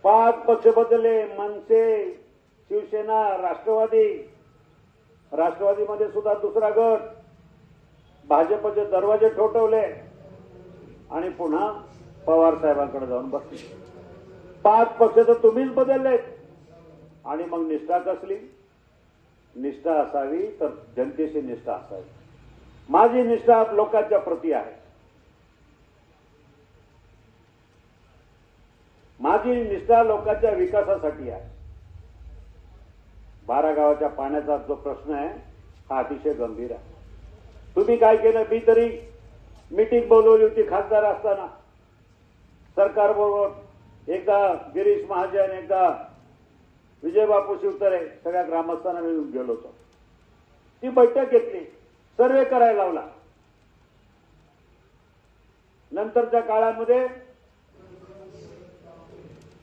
5 पक्ष बदलले, मनसे, शिवसेना, राष्ट्रवादीमध्ये सुद्धा दुसरा गट, भाजपचे दरवाजे ठोठवले आणि पुन्हा पवार साहेबांकडे जाऊन बसले. 5 पक्ष तर तुम्हीच बदललेत. आणि मग निष्ठा कसली? निष्ठा असावी तर जनतेशी निष्ठा असावी. माझी निष्ठा लोकांच्या प्रती आहे. माझी निष्ठा लोकांच्या विकासासाठी आहे. 12 गावाच्या पाण्याचा जो प्रश्न आहे हा अतिशय गंभीर आहे. तुम्ही काय केलं? मी तरी मीटिंग बोलवली होती खासदार असताना सरकारबरोबर. एकदा गिरीश महाजन, एकदा विजयबापू शिवतरे, सगळ्या ग्रामस्थांना मिळून गेलो होतो. ती बैठक घेतली, सर्वे करायला लावला. नंतरच्या काळामध्ये